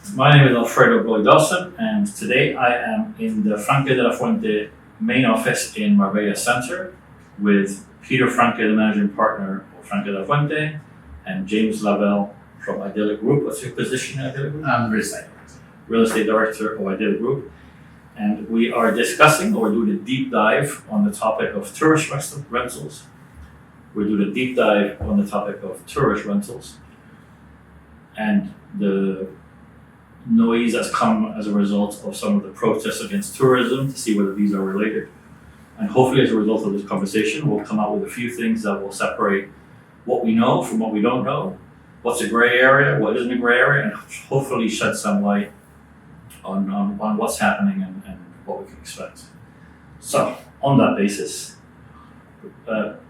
My name is Alfredo Bloy Dawson, and today I am in the Franke de la Fuente main office in Marbella Centro with Peter Franke, the managing partner of Franke de la Fuente, and James Lavelle from Idiliq Group. What's your position in Idiliq Group? I'm real estate director. Real estate director of Idiliq Group. And we are discussing, or doing a deep dive on the topic of tourist rentals. We're doing a deep dive on the topic of tourist rentals and the noise that's come as a result of some of the protests against tourism to see whether these are related. And hopefully as a result of this conversation, we'll come out with a few things that will separate what we know from what we don't know, what's a gray area, what isn't a gray area, and hopefully shed some light on what's happening and what we can expect. So on that basis,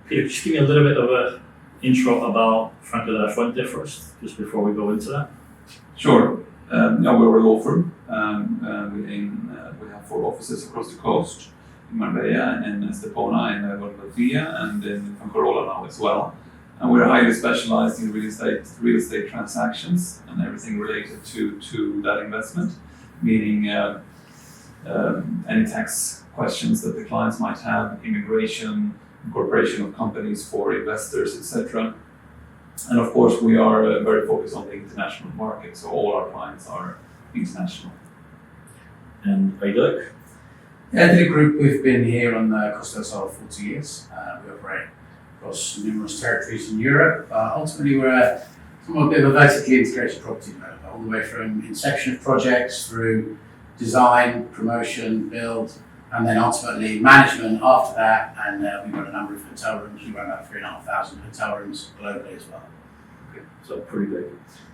Peter, just give me a little bit of an intro about Franke de la Fuente first, just before we go into that. Sure. We're a law firm. We have 4 offices across the coast, in Marbella, in Estepona, in Lavelle, and in Franke now as well. And we're highly specialized in real estate transactions and everything related to that investment, meaning any tax questions that the clients might have, immigration, incorporation of companies for investors, etc. And of course, we are very focused on the international market, so all our clients are international. And Idiliq? Idiliq Group, we've been here on the Costa del Sol for 40 years. We operate across numerous territories in Europe. Ultimately, we're somewhat a bit of a vertically integrated property developer, all the way from inception of projects through design, promotion, build, and then ultimately management after that. And we run a number of hotel rooms. We run about 3,500 hotel rooms globally as well. Okay, so pretty big.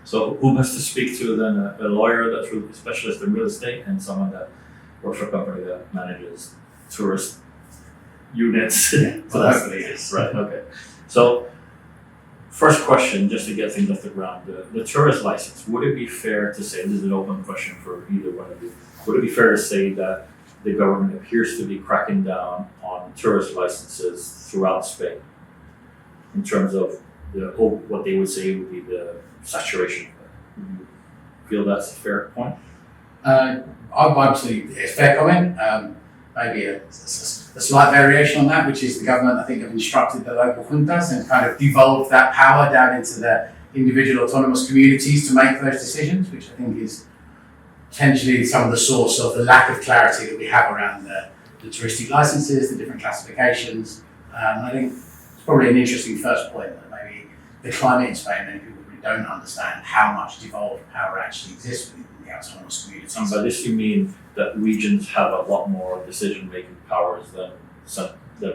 So who has to speak to then? A lawyer that's really a specialist in real estate and someone that works for a company that manages tourist units. Yeah, so that's what it is. Right, okay. So first question, just to get things off the ground, the tourist license, would it be fair to say, this is an open question for either one of you, would it be fair to say that the government appears to be cracking down on tourist licenses throughout Spain in terms of what they would say would be the saturation? Do you feel that's a fair point? Obviously, it's a fair comment. Maybe a slight variation on that, which is the government, I think, have instructed the local juntas and kind of devolved that power down into the individual autonomous communities to make those decisions, which I think is potentially some of the source of the lack of clarity that we have around the touristic licenses, the different classifications. I think it's probably an interesting first point that maybe the climate in Spain, many people really don't understand how much devolved power actually exists within the autonomous communities. And by this you mean that regions have a lot more decision-making powers than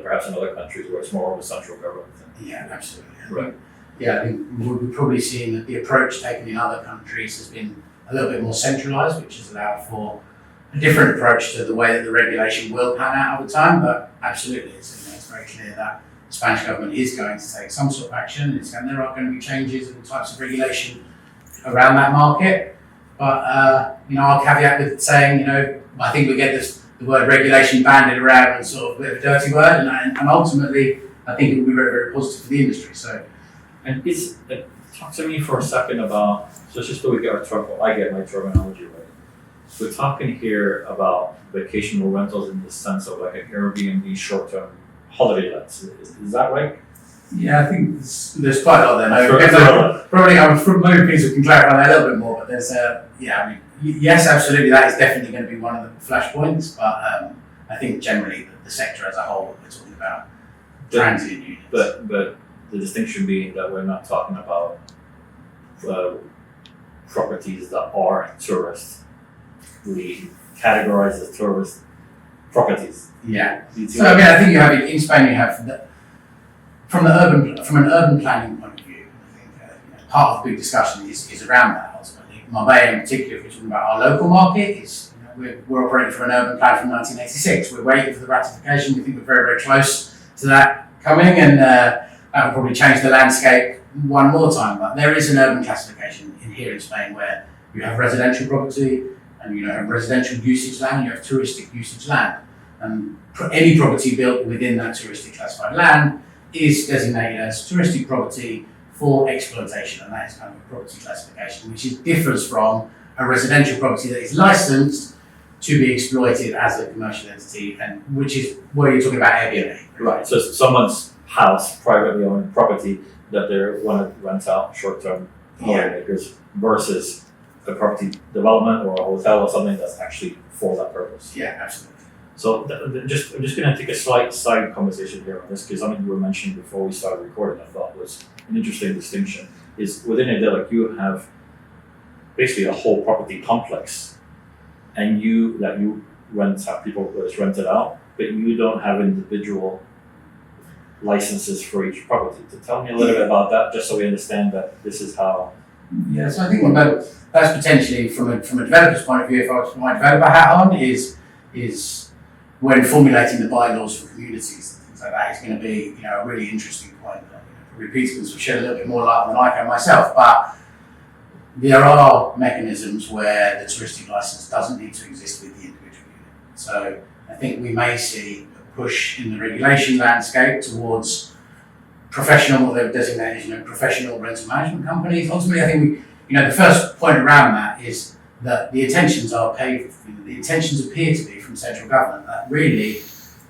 perhaps in other countries where it's more of a central government thing. Yeah, absolutely. Right. Yeah, I think we've probably seen that the approach taken in other countries has been a little bit more centralised, which has allowed for a different approach to the way that the regulation will pan out over time. But absolutely, it's very clear that the Spanish government is going to take some sort of action, and there are going to be changes in the types of regulation around that market. But I'll caveat with saying, I think we get the word regulation banded around and sort of a bit of a dirty word, and ultimately, I think it will be very, very positive for the industry. So, and talk to me for a second about, so just so we get I get my terminology right. We're talking here about vacational rentals in the sense of like an Airbnb short-term holiday lets. Is that right? Yeah, I think there's quite a lot there. Probably, maybe people can clarify that a little bit more, but there's yes, absolutely, that is definitely going to be one of the flashpoints, but I think generally the sector as a whole, we're talking about transient units. But the distinction being that we're not talking about properties that are tourist. We categorize as tourist properties. Yeah. So I think you have in Spain. You have from an urban planning point of view. I think part of the big discussion is around that ultimately. Marbella in particular, if we're talking about our local market, is we're operating for an urban plan from 1986. We're waiting for the ratification. We think we're very, very close to that coming, and that will probably change the landscape one more time. But there is an urban classification here in Spain where you have residential property and you have residential usage land and you have touristic usage land. And any property built within that touristic classified land is designated as touristic property for exploitation, and that is kind of a property classification, which differs from a residential property that is licensed to be exploited as a commercial entity, and which is where you're talking about Airbnb. Right, so someone's house, privately owned property that they want to rent out short-term holidaymakers versus a property development or a hotel or something that's actually for that purpose. Yeah, absolutely. So I'm just going to take a slight side conversation here on this because something you were mentioning before we started recording I thought was an interesting distinction is within Idiliq you have basically a whole property complex and you have people that is rented out, but you don't have individual licenses for each property. So tell me a little bit about that just so we understand that this is how. Yeah, so I think that's potentially from a developer's point of view, if I was to put my developer hat on, is when formulating the bylaws for communities and things like that, is going to be a really interesting point that repeaters will shed a little bit more light than I can myself. But there are mechanisms where the touristic license doesn't need to exist with the individual unit. So I think we may see a push in the regulation landscape towards professional, what they've designated as professional rental management companies. Ultimately, I think the first point around that is that the intentions the intentions appear to be from central government that really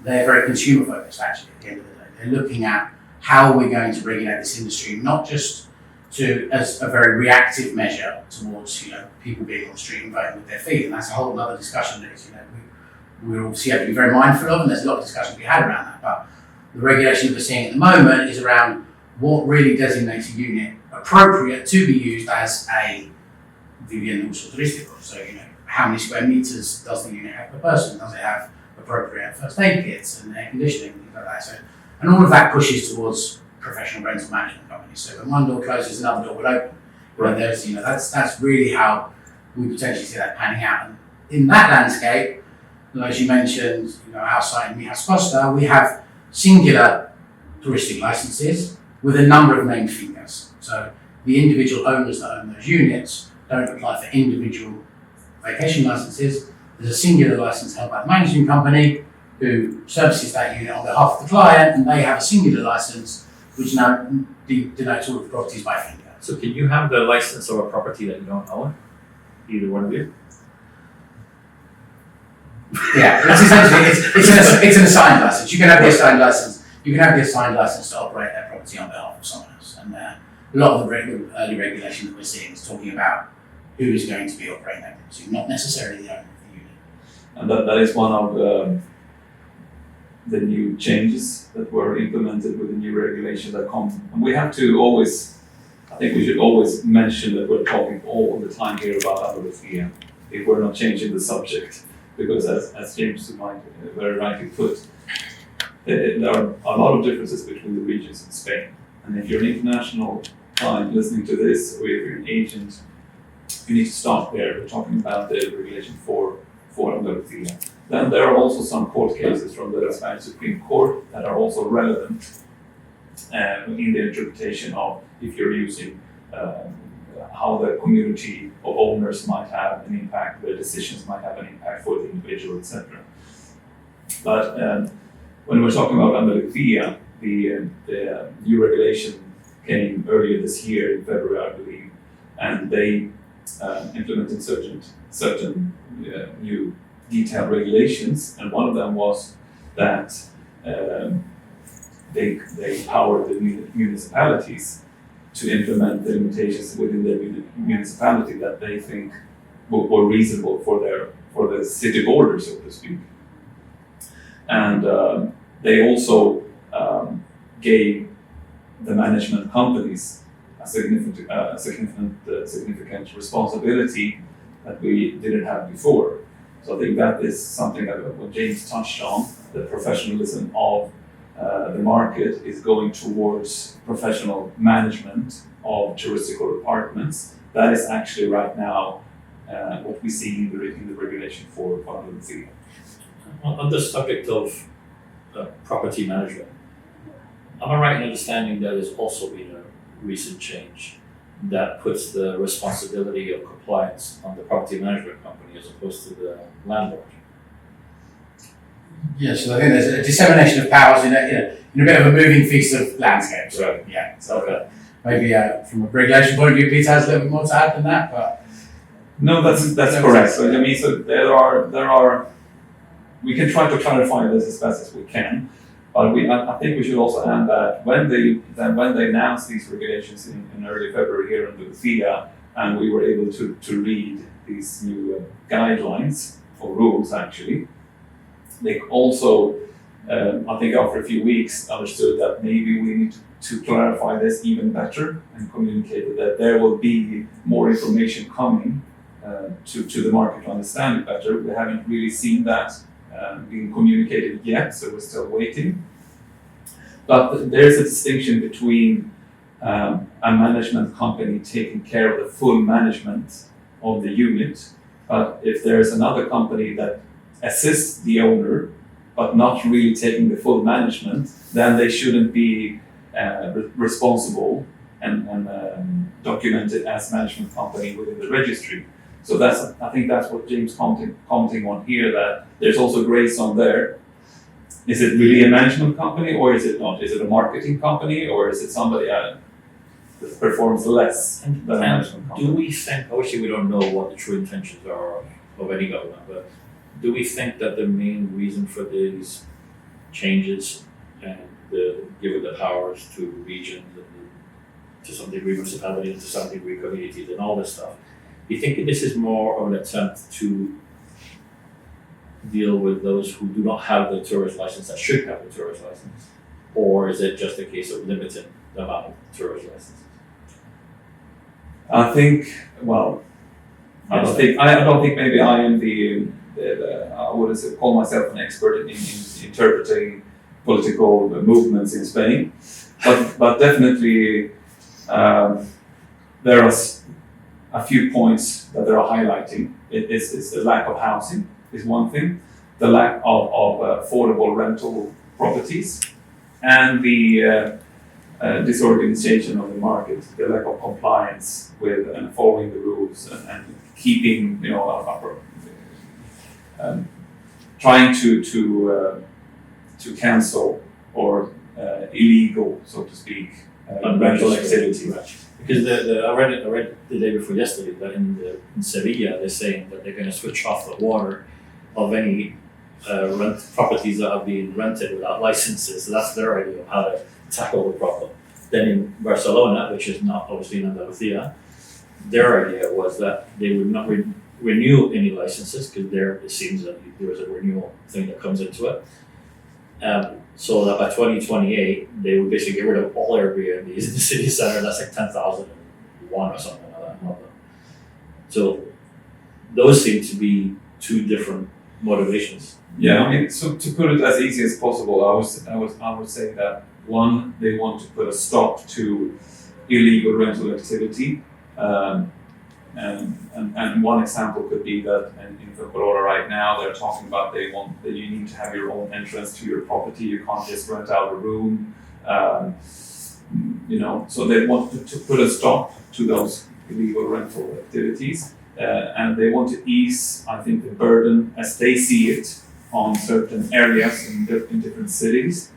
they're very consumer focused actually at the end of the day. They're looking at how we're going to regulate this industry, not just as a very reactive measure towards people being on the street and voting with their feet, and that's a whole other discussion that we obviously have to be very mindful of, and there's a lot of discussion to be had around that. But the regulation that we're seeing at the moment is around what really designates a unit appropriate to be used as a vivienda uso turístico. So, how many square meters does the unit have per person? Does it have appropriate first aid kits and air conditioning, things like that? So, and all of that pushes towards professional rental management companies. So when one door closes, another door will open. Right. There's, that's really how we potentially see that panning out. And in that landscape, as you mentioned, our site in Mijas Costa, we have singular touristic licenses with a number of named fingers. So the individual owners that own those units don't apply for individual vacation licenses. There's a singular license held by the managing company who services that unit on behalf of the client, and they have a singular license which now denotes all of the properties by finger. So can you have the license of a property that you don't own? Either one of you? Yeah, it's essentially it's an assigned license. You can have the assigned license. You can have the assigned license to operate that property on behalf of someone else. And a lot of the early regulation that we're seeing is talking about who is going to be operating that property, not necessarily the owner of the unit. And that is one of the new changes that were implemented with the new regulation that come. And we have to always, I think we should always mention that we're talking all the time here about Andalucia if we're not changing the subject. Because as James might very rightly put, there are a lot of differences between the regions in Spain. And if you're an international client listening to this, or if you're an agent, you need to start there. We're talking about the regulation for Andalucia. Then there are also some court cases from the Spanish Supreme Court that are also relevant in the interpretation of if you're using how the community of owners might have an impact, their decisions might have an impact for the individual, etc. But when we're talking about Andalucia, the new regulation came earlier this year in February, I believe, and they implemented certain new detailed regulations, and one of them was that they empowered the municipalities to implement the limitations within their municipality that they think were reasonable for the city borders, so to speak. And they also gave the management companies a significant responsibility that we didn't have before. So I think that is something that what James touched on, the professionalism of the market is going towards professional management of touristical apartments. That is actually right now what we see in the regulation for Andalusia. On the subject of property management, am I right in understanding there has also been a recent change that puts the responsibility of compliance on the property management company as opposed to the landlord? Yes, so I think there's a dissemination of powers in a bit of a moving feast of landscapes. Right. Yeah. So maybe from a regulation point of view, Peter has a little bit more to add than that. But No, that's correct. So I mean, so there are. We can try to clarify this as best as we can, but I think we should also add that when they announced these regulations in early February here in Andalucia, and we were able to read these new guidelines or rules actually, they also, I think after a few weeks, understood that maybe we need to clarify this even better and communicate that there will be more information coming to the market to understand it better. We haven't really seen that being communicated yet, so we're still waiting. But there's a distinction between a management company taking care of the full management of the unit, but if there's another company that assists the owner but not really taking the full management, then they shouldn't be responsible and documented as management company within the registry. So I think that's what James commenting on here, that there's also gray zone there. Is it really a management company or is it not? Is it a marketing company or is it somebody that performs less than a management company? Do we think, obviously we don't know what the true intentions are of any government, but do we think that the main reason for these changes and giving the powers to regions and to some degree municipalities, to some degree communities and all this stuff, do you think this is more of an attempt to deal with those who do not have the tourist license that should have the tourist license? Or is it just a case of limiting the amount of tourist licenses? I think, well, I don't think maybe I am call myself an expert in interpreting political movements in Spain, but definitely there are a few points that they are highlighting. It's the lack of housing is one thing, the lack of affordable rental properties, and the disorganization of the market, the lack of compliance with and following the rules and keeping, trying to cancel or illegal, so to speak, rental activity. Because I read the day before yesterday that in Sevilla they're saying that they're going to switch off the water of any properties that are being rented without licenses. So that's their idea of how to tackle the problem. Then in Barcelona, which is not obviously in Andalucia, their idea was that they would not renew any licenses because there it seems that there is a renewal thing that comes into it. So that by 2028, they would basically get rid of all Airbnbs in the city center. That's like 10,001 or something like that. So those seem to be two different motivations. Yeah, I mean, so to put it as easy as possible, I would say that one, they want to put a stop to illegal rental activity. And one example could be that in Corona right now, they're talking about they want that you need to have your own entrance to your property. You can't just rent out a room. So they want to put a stop to those illegal rental activities. And they want to ease, I think, the burden as they see it on certain areas in different cities,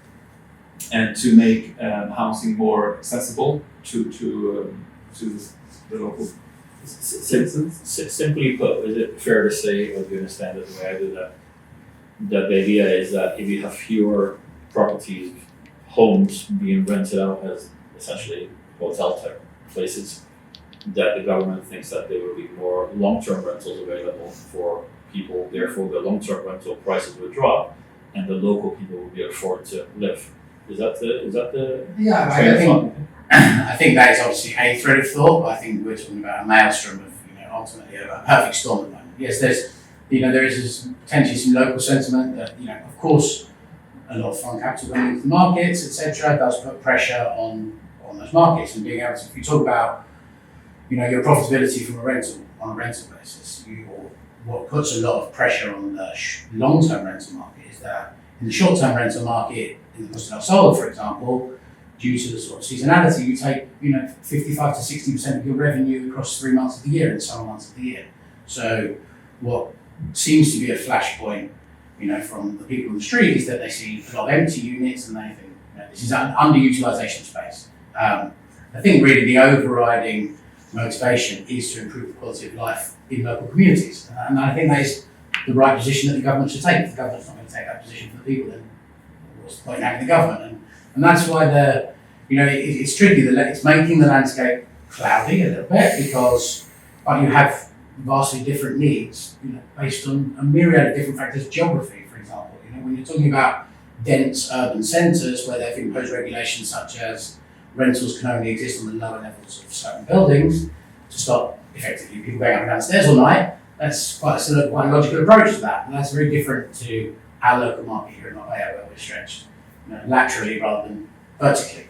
and to make housing more accessible to the local citizens. Simply put, is it fair to say, or do you understand it the way I do that the idea is that if you have fewer properties, homes being rented out as essentially hotel type places, that the government thinks that there will be more long-term rentals available for people, therefore the long-term rental prices will drop and the local people will be able to afford to live. Is that the Yeah, I think that is obviously a thread of thought, but I think we're talking about a maelstrom of, ultimately a perfect storm at the moment. Yes, there is potentially some local sentiment that, of course, a lot of foreign capital going into the markets, etc., does put pressure on those markets, and being able to, if you talk about, your profitability from on a rental basis, what puts a lot of pressure on the long-term rental market is that in the short-term rental market, in the Costa del Sol, for example, due to the sort of seasonality, you take 55 to 60% of your revenue across 3 months of the year in the summer months of the year. So what seems to be a flashpoint, from the people on the street is that they see a lot of empty units and they think this is an underutilization space. I think really the overriding motivation is to improve the quality of life in local communities. And I think that is the right position that the government should take. If the government's not going to take that position for the people, then what's the point in having the government? And that's why it's tricky. It's making the landscape cloudy a little bit because you have vastly different needs, based on a myriad of different factors. Geography, for example. When you're talking about dense urban centres where they've imposed regulations such as rentals can only exist on the lower levels of certain buildings to stop effectively people going up and downstairs all night, that's quite a logical approach to that. And that's very different to our local market here in Marbella, where we're stretched laterally rather than vertically.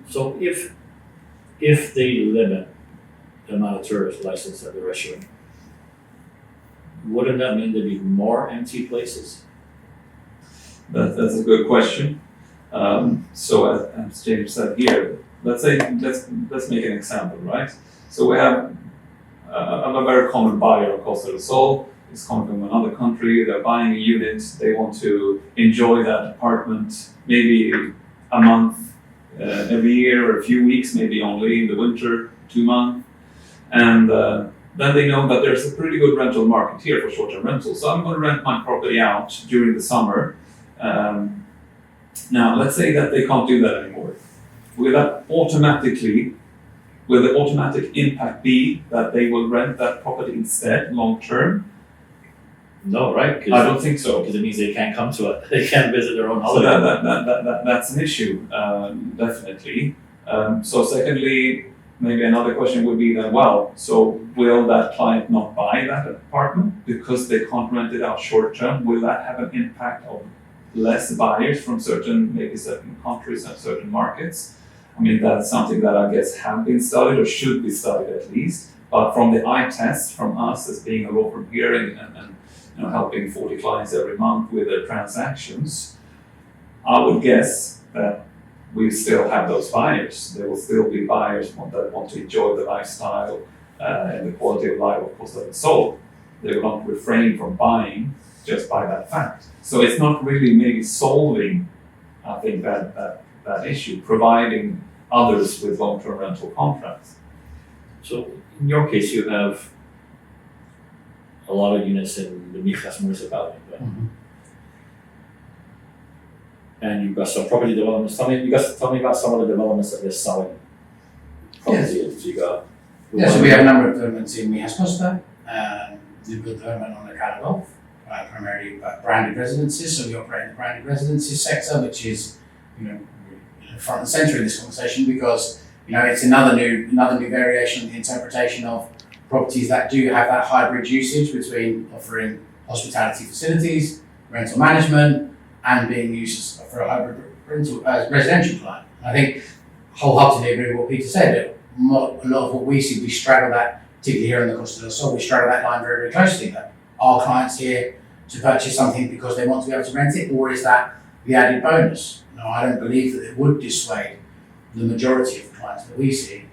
So if they limit the amount of tourist licenses that they're issuing, wouldn't that mean there'd be more empty places? That's a good question. So as James said here, let's make an example, right? So we have a very common buyer of Costa del Sol. It's coming from another country. They're buying a unit. They want to enjoy that apartment maybe a month every year, or a few weeks, maybe only in the winter, 2 months, and then they know that there's a pretty good rental market here for short-term rentals. So I'm going to rent my property out during the summer. Now, let's say that they can't do that anymore. Will the automatic impact be that they will rent that property instead long term? No, right? I don't think so. Because it means they can't come to it. They can't visit their own So holiday. that's an issue, definitely. So secondly, maybe another question would be then, well, so will that client not buy that apartment because they can't rent it out short term? Will that have an impact of less buyers from certain countries and certain markets? I mean, that's something that I guess have been studied or should be studied at least. But from the eye test from us as being a law firm here and helping 40 clients every month with their transactions, I would guess that we still have those buyers. There will still be buyers that want to enjoy the lifestyle and the quality of life of Costa del Sol. They will not refrain from buying just by that fact. So it's not really maybe solving, I think, that issue, providing others with long-term rental contracts. So in your case, you have a lot of units in the Mijas municipality, right? Mm-hmm. And you've got some property developments. Tell me about some of the developments that you're selling property in. So you got so we have a number of developments in Mijas Costa, new build development on the Calle Veracruz, primarily branded residences. So we operate in the branded residences sector, which is front and centre in this conversation because it's another new variation of the interpretation of properties that do have that hybrid usage between offering hospitality facilities, rental management, and being used for a hybrid rental residential client. I think wholeheartedly agree with what Peter said. A lot of what we see, we straddle that, particularly here in the Costa del Sol, we straddle that line very, very closely. That are clients here to purchase something because they want to be able to rent it, or is that the added bonus? No, I don't believe that it would dissuade the majority of the clients that we see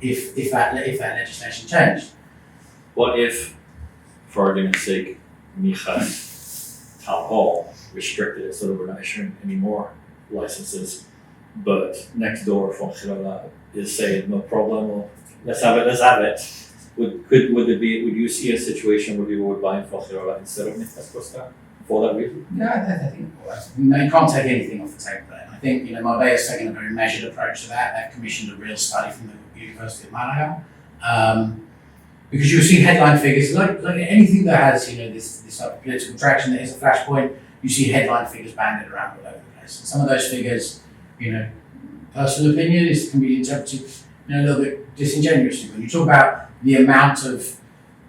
if that legislation changed. What if, for argument's sake, Mijas Town Hall restricted it so that we're not issuing any more licenses, but next door from Girona is saying no problem, well, let's have it. Would you see a situation where people would buy in Girona instead of Mijas Costa for that reason? Yeah, I think you can't take anything off the table there. I think Marbella has taken a very measured approach to that. They've commissioned a real study from the University of Málaga. Because you'll see headline figures, like anything that has this type of political traction that is a flashpoint, you see headline figures banded around all over the place. And some of those figures, personal opinion can be interpreted a little bit disingenuously. When you talk about the amount of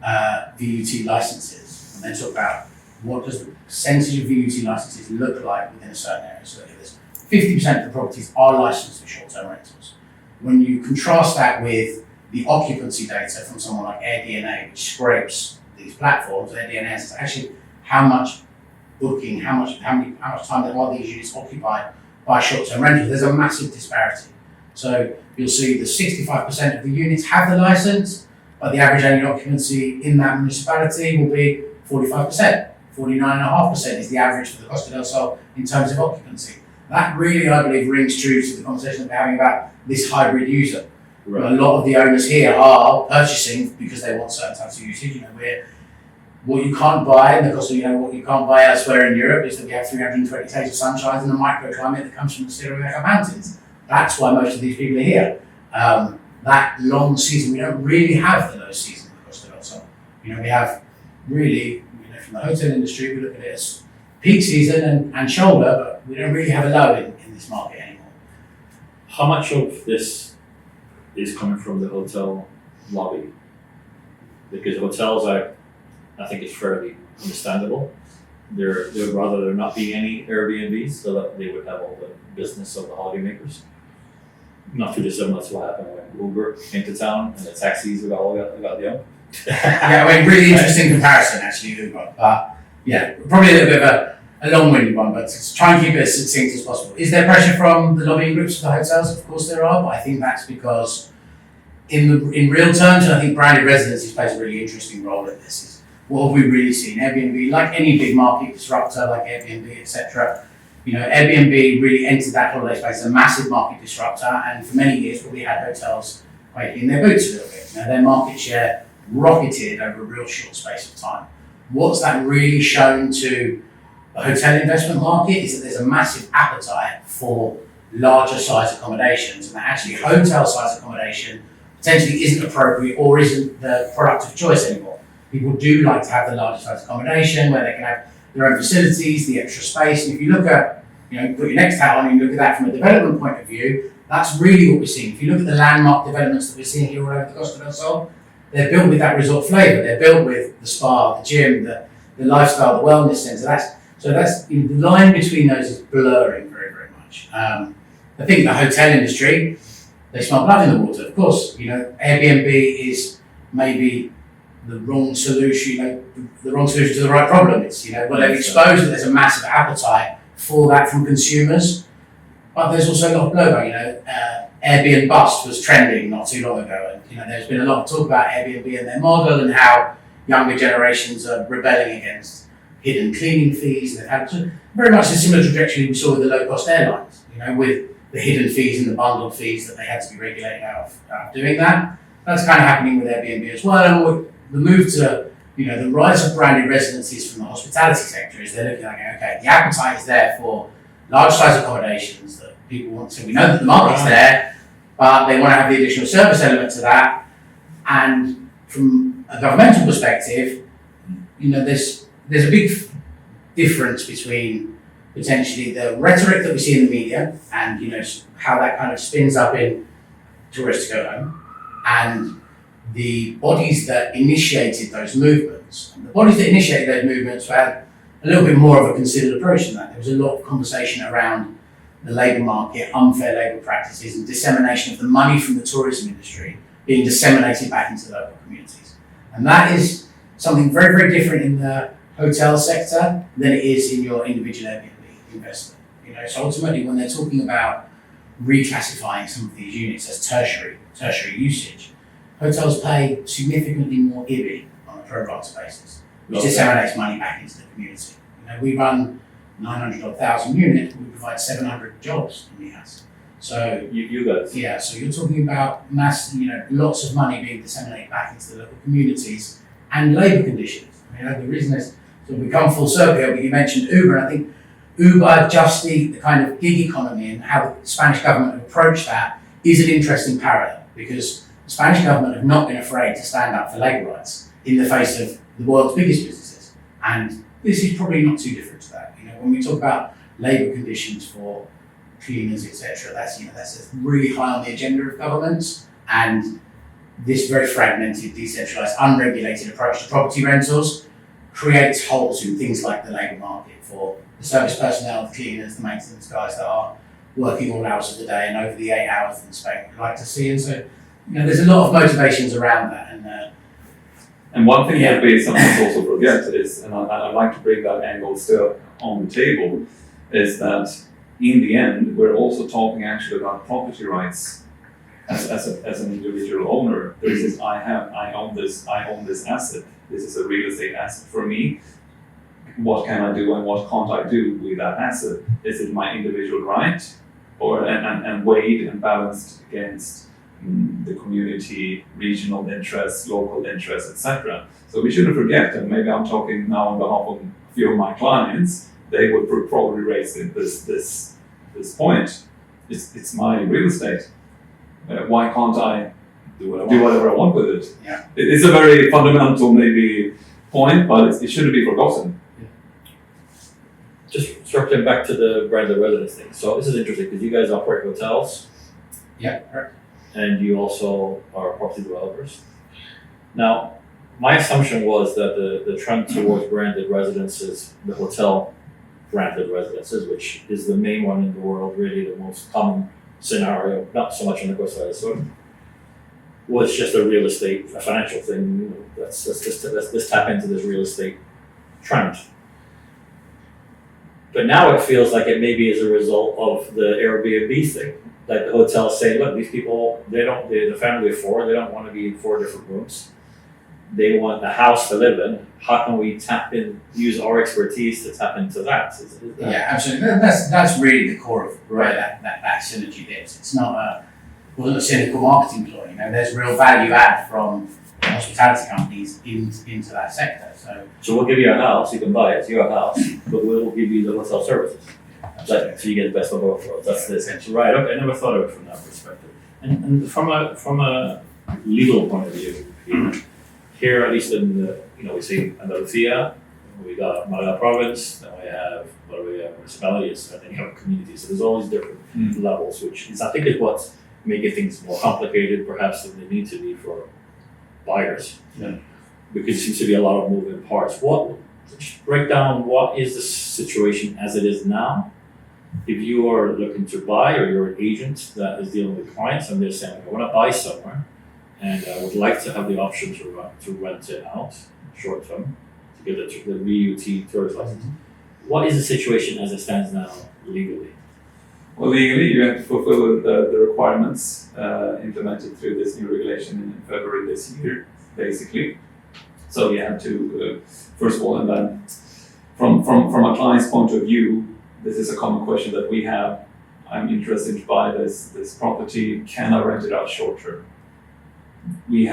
VUT licenses, and then talk about what does the percentage of VUT licenses look like within a certain area. So there's 50% of the properties are licensed for short-term rentals. When you contrast that with the occupancy data from someone like AirDNA, which scrapes these platforms, AirDNA is actually how much booking, how much time are these units occupied by short-term rentals. There's a massive disparity. So you'll see that 65% of the units have the license, but the average annual occupancy in that municipality will be 45%. 49.5% is the average for the Costa del Sol in terms of occupancy. That really, I believe, rings true to the conversation that we're having about this hybrid user. Right. A lot of the owners here are purchasing because they want certain types of usage. What you can't buy, and because what you can't buy elsewhere in Europe is that we have 320 days of sunshine and the microclimate that comes from the Sierra Mountains. That's why most of these people are here. That long season, we don't really have the low season across the Dawson. We have really, from the hotel industry, we look at it as peak season and shoulder, but we don't really have a low in this market anymore. How much of this is coming from the hotel lobby? Because hotels I think it's fairly understandable. They'd rather there not be any Airbnbs so that they would have all the business of the holidaymakers. Not too dissimilar to what happened when Uber came to town and the taxis got young. Really interesting comparison actually, Uber. But probably a little bit of a long-winded one, but to try and keep it as succinct as possible. Is there pressure from the lobbying groups of the hotels? Of course there are, but I think that's because in real terms, and I think branded residencies plays a really interesting role in this. What have we really seen? Airbnb, like any big market disruptor, like Airbnb, etc. Airbnb really entered that holiday space as a massive market disruptor, and for many years, we had hotels in their boots a little bit. Their market share rocketed over a real short space of time. What's that really shown to the hotel investment market is that there's a massive appetite for larger size accommodations, and that actually hotel size accommodation potentially isn't appropriate or isn't the product of choice anymore. People do like to have the larger size accommodation where they can have their own facilities, the extra space. And if you look at, put your next hat on and you look at that from a development point of view, that's really what we're seeing. If you look at the landmark developments that we're seeing here all over the Costa del Sol, they're built with that resort flavour. They're built with the spa, the gym, the lifestyle, the wellness centre. That's the line between those is blurring very, very much. I think the hotel industry, they smell blood in the water. Of course, Airbnb is maybe the wrong solution, the wrong solution to the right problem. It's they've exposed that there's a massive appetite for that from consumers, but there's also a lot of blowback. Airbnb bust was trending not too long ago, and there's been a lot of talk about Airbnb and their model and how younger generations are rebelling against hidden cleaning fees. They've had very much a similar trajectory we saw with the low-cost airlines, with the hidden fees and the bundled fees that they had to be regulated out of doing that. That's kind of happening with Airbnb as well. And the move to, the rise of branded residencies from the hospitality sector is they're looking like, okay, the appetite is there for large size accommodations that people want to. We know that the market's there, but they want to have the additional service element to that. And from a governmental perspective, there's a big difference between potentially the rhetoric that we see in the media and, how that kind of spins up in tourists to go home, and the bodies that initiated those movements. And the bodies that initiated those movements had a little bit more of a considered approach than that. There was a lot of conversation around the labour market, unfair labour practices, and dissemination of the money from the tourism industry being disseminated back into the local communities. And that is something very, very different in the hotel sector than it is in your individual Airbnb investment. So ultimately, when they're talking about reclassifying some of these units as tertiary usage, hotels pay significantly more IBI on a pro rata basis, which disseminates money back into the community. We run 900,000 units, but we provide 700 jobs in the house. So you guys. Yeah, so you're talking about lots of money being disseminated back into the local communities and labour conditions. The reason is, so we come full circle here, but you mentioned Uber, and I think Uber, just the kind of gig economy and how the Spanish government approached that is an interesting parallel, because the Spanish government have not been afraid to stand up for labour rights in the face of the world's biggest businesses. And this is probably not too different to that. When we talk about labour conditions for cleaners, etc., that's really high on the agenda of governments. And this very fragmented, decentralised, unregulated approach to property rentals creates holes in things like the labour market for the service personnel, the cleaners, the maintenance guys that are working all hours of the day and over the 8 hours in Spain we'd like to see. And so, there's a lot of motivations around that. And one thing that we sometimes also forget is, and I'd like to bring that angle still on the table, is that in the end, we're also talking actually about property rights as an individual owner. This is, I own this asset. This is a real estate asset for me. What can I do and what can't I do with that asset? Is it my individual right, and weighed and balanced against the community, regional interests, local interests, etc. So we shouldn't forget, and maybe I'm talking now on behalf of a few of my clients, they would probably raise this point. It's my real estate. Why can't I do whatever I want with it? Yeah. It's a very fundamental maybe point, but it shouldn't be forgotten. Just circling back to the branded residence thing. So this is interesting because you guys operate hotels Yeah, correct. and you also are property developers. Now, my assumption was that the trend towards branded residences, the hotel branded residences, which is the main one in the world, really the most common scenario, not so much on the coast side, so was just a real estate, a financial thing. Let's tap into this real estate trend. But now it feels like it maybe is a result of the Airbnb thing. Like the hotels say, look, these people, they're the family of four, they don't want to be in 4 different rooms. They want a house to live in. How can we use our expertise to tap into that? Is that Yeah, absolutely. That's really the core of where that synergy is. It's not wasn't a cynical marketing ploy. You know, there's real value add from hospitality companies into that sector. So we'll give you a house, you can buy it, it's your house, but we'll give you the hotel services. So you get the best of both worlds. That's the essential. Right, okay, I never thought of it from that perspective. And from a legal point of view, here at least in the, we see Andalucia, we got Málaga province, then we have municipalities, and then you have communities. So there's all these different levels, which is, I think, is what's making things more complicated perhaps than they need to be for buyers. Yeah. Because there seems to be a lot of moving parts. Just break down what is the situation as it is now. If you are looking to buy or you're an agent that is dealing with clients and they're saying, I want to buy somewhere and I would like to have the option to rent it out short term to get the VUT tourist license. What is the situation as it stands now legally? Well, legally, you have to fulfill the requirements implemented through this new regulation in February this year, basically. So you have to, first of all, and then from a client's point of view, this is a common question that we have. I'm interested to buy this property. Can I rent it out short term? We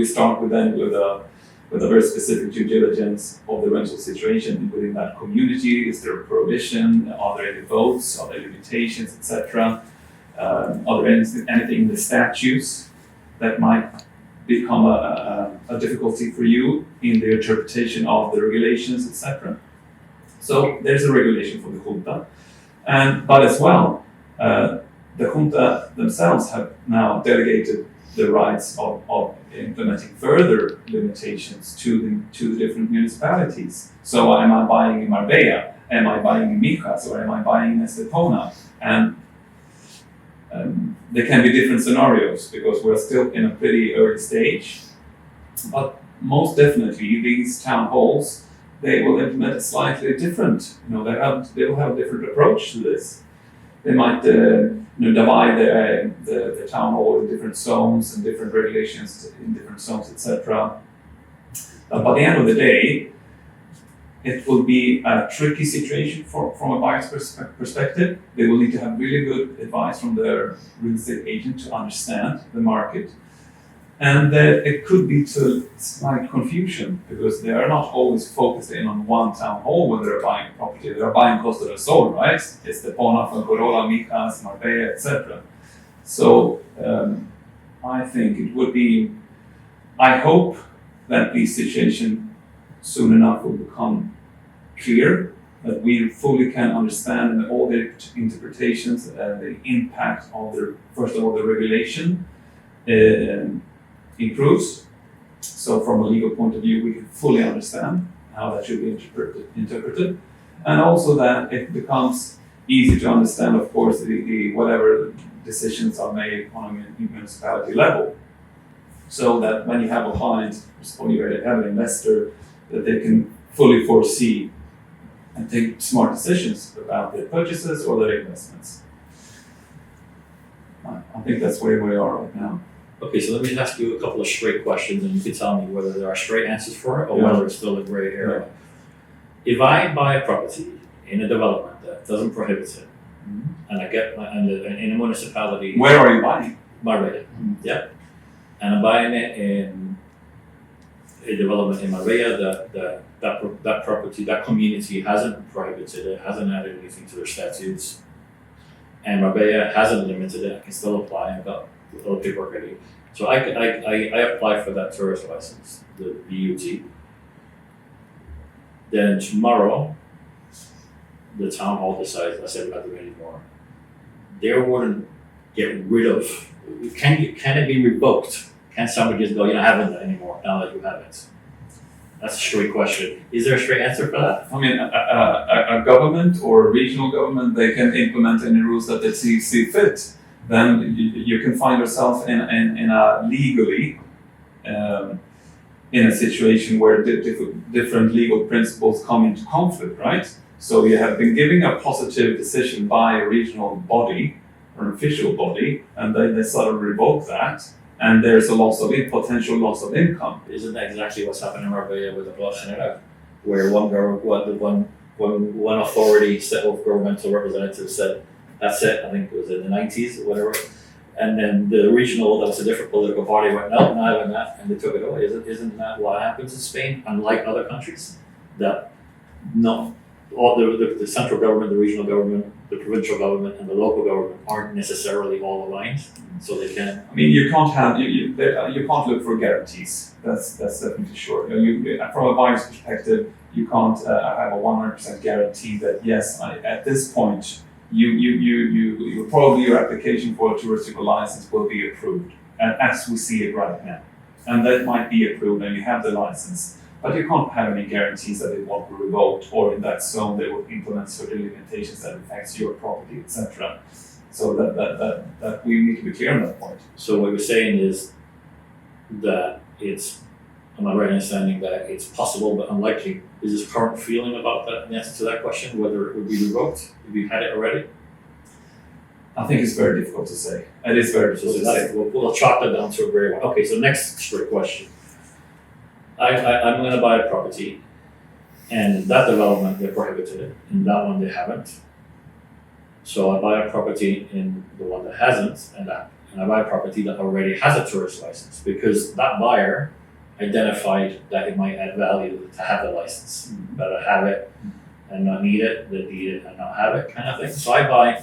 start with a very specific due diligence of the rental situation within that community. Is there a prohibition? Are there any votes? Are there limitations, etc.? Are there anything in the statutes that might become a difficulty for you in the interpretation of the regulations, etc.? So there's a regulation for the Junta, but as well, the Junta themselves have now delegated the rights of implementing further limitations to the different municipalities. So am I buying in Marbella? Am I buying in Mijas? Or am I buying in Estepona? And there can be different scenarios because we're still in a pretty early stage. But most definitely, these town halls, they will implement it slightly different. They will have a different approach to this. They might divide the town hall in different zones and different regulations in different zones, etc. But by the end of the day, it will be a tricky situation from a buyer's perspective. They will need to have really good advice from their real estate agent to understand the market. And it could lead to slight confusion because they are not always focused in on one town hall when they're buying property. They're buying Costa del Sol, right? Estepona, Franke, Mijas, Marbella, etc. So I think it would be, I hope that this situation soon enough will become clear, that we fully can understand all the interpretations and the impact of first of all, the regulation improves. So from a legal point of view, we can fully understand how that should be interpreted. And also that it becomes easy to understand, of course, the whatever decisions are made on a municipality level. So that when you have a client, or you have an investor, that they can fully foresee and take smart decisions about their purchases or their investments. I think that's where we are right now. Okay, so let me ask you a couple of straight questions and you can tell me whether there are straight answers for it or whether it's still a gray area. If I buy a property in a development that doesn't prohibit it, and I get in a municipality. Where are you buying? Marbella. Yeah. And I'm buying it in a development in Marbella that property, that community hasn't prohibited it, hasn't added anything to their statutes. And Marbella hasn't limited it, I can still apply, I've got all the paperwork ready. So I apply for that tourist license, the BUT. Then tomorrow, the town hall decides, I said, we're not doing it anymore. They wouldn't get rid of, can it be revoked? Can somebody just go, you don't have it anymore now that you have it? That's a straight question. Is there a straight answer for that? I mean, a government or a regional government, they can implement any rules that they see fit. Then you can find yourself in a legally, in a situation where different legal principles come into conflict, right? So you have been giving a positive decision by a regional body or an official body, and then they sort of revoke that, and there's a potential loss of income. Isn't that exactly what's happening in Marbella with the Plaza, where one authority set of governmental representatives said, that's it, I think it was in the 90s or whatever, and then the regional, that was a different political party, went, no, not having that, and they took it away. Isn't that what happens in Spain, unlike other countries? That all the central government, the regional government, the provincial government, and the local government aren't necessarily all aligned, so they can. I mean, you can't have you can't look for guarantees. That's definitely sure. From a buyer's perspective, you can't have a 100% guarantee that yes, at this point, you probably your application for a touristical license will be approved, and as we see it right now, and that might be approved, and you have the license. But you can't have any guarantees that it won't be revoked, or in that zone they will implement certain limitations that affects your property, etc. So that we need to be clear on that point. So what you're saying is that it's, am I right in understanding that it's possible but unlikely? Is this current feeling about that, the answer to that question, whether it would be revoked if you had it already? I think it's very difficult to say. It is very difficult to say. We'll chalk that down to a gray one. Okay, so next straight question. I'm going to buy a property, and that development they prohibited it, and that one they haven't. So I buy a property in the one that hasn't, and I buy a property that already has a tourist license, because that buyer identified that it might add value to have the license. Better have it and not need it than need it and not have it, kind of thing. So I buy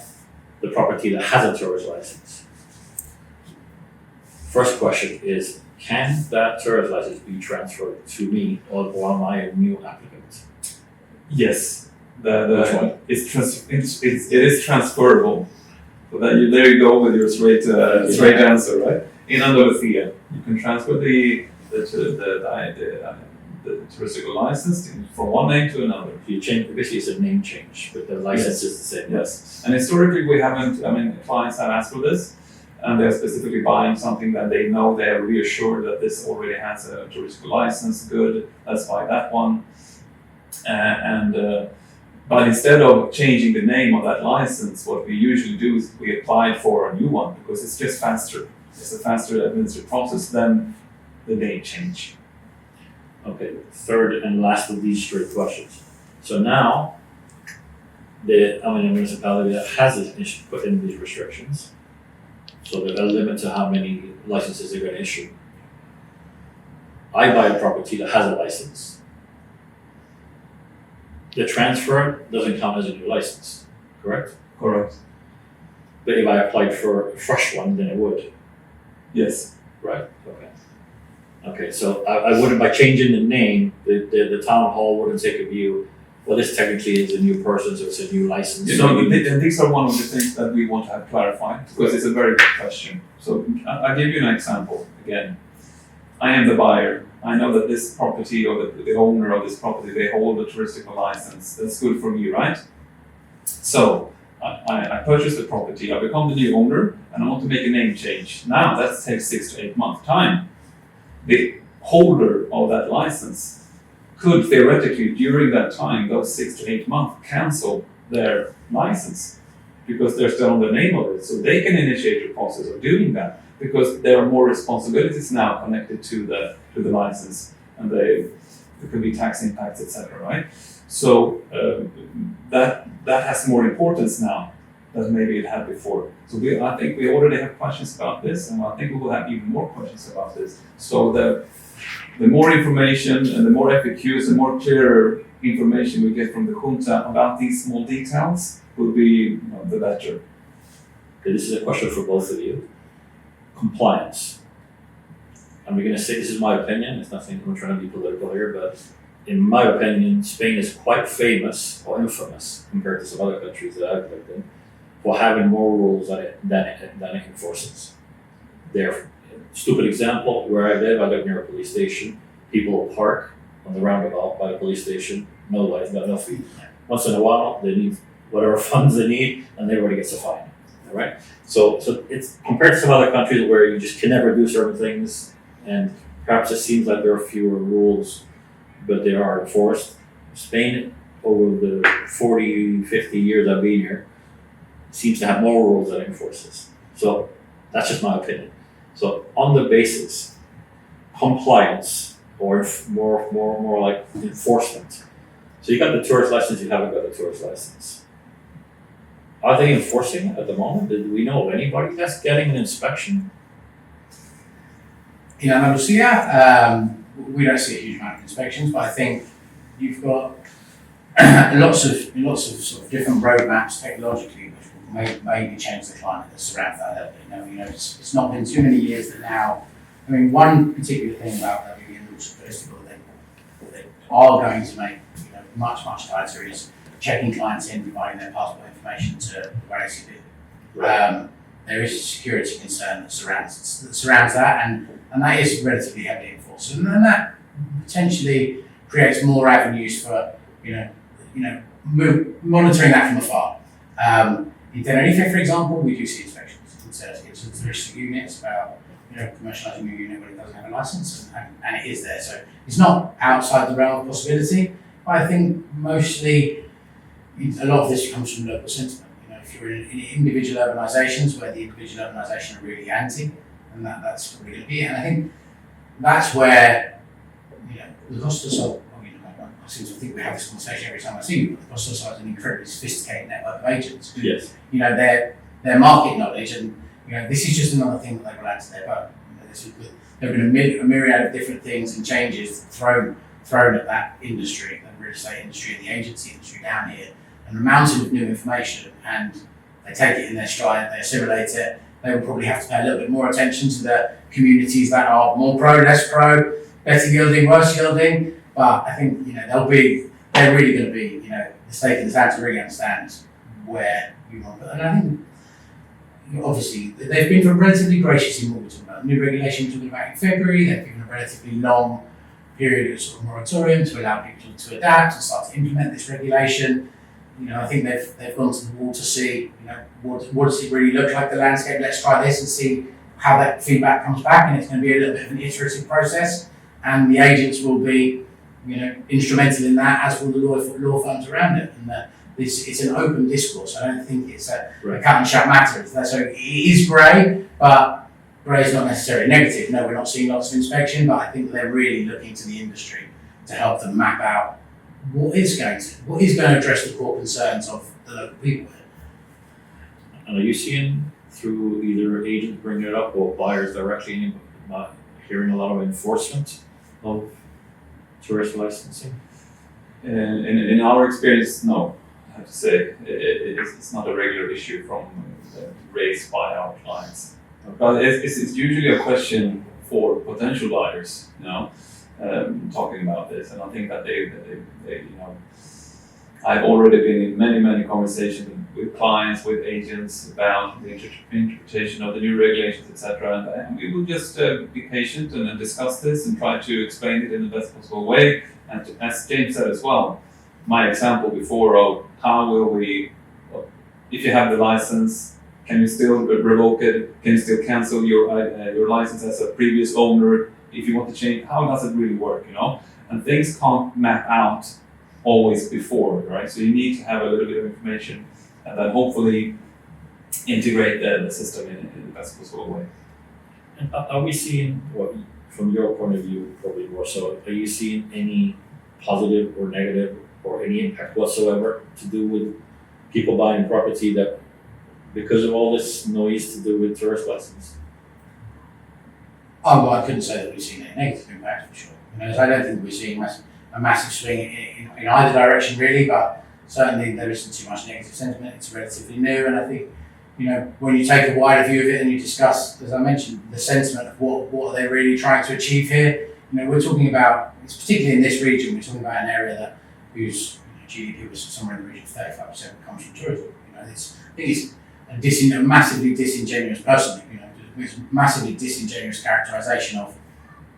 the property that has a tourist license. First question is, can that tourist license be transferred to me, or am I a new applicant? Yes, Which one? it is transferable. So there you go with your straight answer, right? In Andalucia, you can transfer the touristical license from one name to another. You change, basically it's a name change, but the license is the same. Yes, and historically we haven't. I mean, clients have asked for this. And they're specifically buying something that they know they're reassured that this already has a touristical license. Good, let's buy that one. But instead of changing the name of that license, what we usually do is we apply for a new one because it's just faster. It's a faster administrative process than the name change. Okay, third and last of these straight questions. So now, I'm in a municipality that has put in these restrictions. So there's a limit to how many licenses they're going to issue. I buy a property that has a license. The transfer doesn't count as a new license, correct? Correct. But if I applied for a fresh one, then it would. Yes. Right. Okay. Okay. So I wouldn't, by changing the name, the town hall wouldn't take a view. Well, this technically is a new person, so it's a new license. And these are one of the things that we want to have clarified because it's a very good question. So I'll give you an example again. I am the buyer. I know that this property or the owner of this property, they hold a touristical license. That's good for me, right? So I purchase the property, I become the new owner, and I want to make a name change. Now that takes 6 to 8 months time. The holder of that license could theoretically, during that time, those 6 to 8 months, cancel their license because they're still on the name of it. So they can initiate the process of doing that because there are more responsibilities now connected to the license, and there could be tax impacts, etc. Right? So that has more importance now that maybe it had before. So I think we already have questions about this, and I think we will have even more questions about this. So the more information and the more FAQs and more clearer information we get from the Junta about these small details will be the better. Okay, this is a question for both of you. Compliance. I'm going to say this is my opinion. It's nothing, I'm trying to be political here, but in my opinion, Spain is quite famous or infamous compared to some other countries that I've lived in for having more rules than it enforces. There, stupid example, where I live near a police station. People park on the roundabout by the police station, no lights, no fee. Once in a while, they need whatever funds they need, and everybody gets a fine. All right. So it's compared to some other countries where you just can never do certain things, and perhaps it seems like there are fewer rules, but they are enforced. Spain, over the 40, 50 years I've been here, seems to have more rules than it enforces. So that's just my opinion. So on the basis, compliance, or more like enforcement. So you got the tourist license, you haven't got the tourist license. Are they enforcing it at the moment? Do we know of anybody that's getting an inspection? In Andalucia, we don't see a huge amount of inspections, but I think you've got lots of sort of different roadmaps technologically which will maybe change the climate that surrounds that a little bit. It's not been too many years that now. I mean, one particular thing about Lavelle and also Festival they are going to make much tighter is checking clients in, providing their passport information to the RACP. Right. There is a security concern that surrounds that, and that is relatively heavily enforced, and that potentially creates more avenues for monitoring that from afar. In Tenerife, for example, we do see inspections. It's a touristic unit. It's about commercialising a unit when it doesn't have a license, and it is there. So it's not outside the realm of possibility. But I think mostly a lot of this comes from local sentiment. If you're in individual urbanisations where the individual urbanisation are really anti, and that's probably going to be it. And I think that's where the Costa Sol. I seem to think we have this conversation every time I see you. But the Costa Sol is an incredibly sophisticated network of agents. Yes. Their market knowledge, and this is just another thing that they will add to their boat. There have been a myriad of different things and changes thrown at that industry, the real estate industry, and the agency industry down here, and a mountain of new information, and they take it in their stride, they assimilate it. They will probably have to pay a little bit more attention to the communities that are more pro, less pro, better yielding, worse yielding. But I think they're really going to be the stake in the sand to really understand where you want to. And I think obviously they've been relatively gracious in what we're talking about. New regulation we're talking about in February. They've given a relatively long period of sort of moratorium to allow people to adapt and start to implement this regulation. I think they've gone to the wall to see, what does it really look like, the landscape? Let's try this and see how that feedback comes back. And it's going to be a little bit of an iterative process. And the agents will be, instrumental in that, as will the law firms around it. And it's an open discourse. I don't think it's a cut and shut matter. So it is grey, but grey is not necessarily negative. No, we're not seeing lots of inspection, but I think they're really looking to the industry to help them map out what is going to address the core concerns of the local people here. And are you seeing through either agents bringing it up or buyers directly hearing a lot of enforcement of tourist licensing? In our experience, no. I have to say it's not a regular issue raised by our clients. But it's usually a question for potential buyers, talking about this, and I think that they I've already been in many conversations with clients, with agents about the interpretation of the new regulations, etc. And we will just be patient and then discuss this and try to explain it in the best possible way. And as James said as well, my example before of how will we, if you have the license, can you still revoke it? Can you still cancel your license as a previous owner if you want to change? How does it really work? And things can't map out always before, right? So you need to have a little bit of information and then hopefully integrate the system in the best possible way. And are we seeing, from your point of view, probably more so, are you seeing any positive or negative or any impact whatsoever to do with people buying property that because of all this noise to do with tourist lessons? Oh, well, I couldn't say that we've seen a negative impact for sure. So I don't think we're seeing a massive swing in either direction really, but certainly there isn't too much negative sentiment. It's relatively new, and I think when you take a wider view of it and you discuss, as I mentioned, the sentiment of what are they really trying to achieve here. We're talking about, it's particularly in this region, we're talking about an area that whose GDP was somewhere in the region of 35% comes from tourism. I think it's a massively disingenuous, personally, it's massively disingenuous characterisation of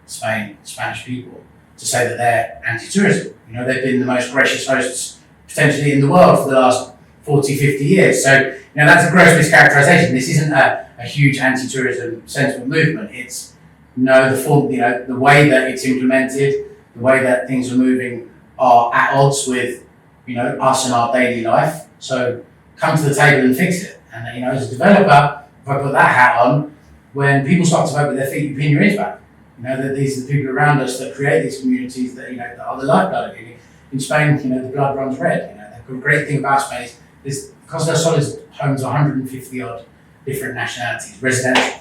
Spain, Spanish people, to say that they're anti-tourism. They've been the most gracious hosts potentially in the world for the last 40, 50 years. So, that's a gross mischaracterisation. This isn't a huge anti-tourism sentiment movement. It's the way that it's implemented, the way that things are moving are at odds with, us and our daily life. So come to the table and fix it. And, as a developer, if I put that hat on, when people start to vote with their feet, you pin your ears back. That these are the people around us that create these communities that, that are the lifeblood of it. In Spain, the blood runs red. The great thing about Spain is Costa del Sol is home to 150 odd different nationalities, residential,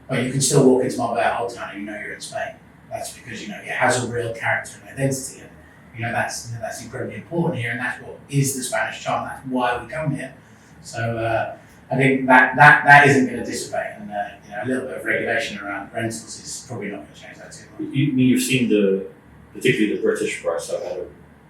but you can still walk into Marbella Old Town and you're in Spain. That's because it has a real character and identity, and that's incredibly important here, and that's what is the Spanish charm. That's why we come here. So I think that isn't going to dissipate, and a little bit of regulation around rentals is probably not going to change that too much. You've seen particularly the British press have had a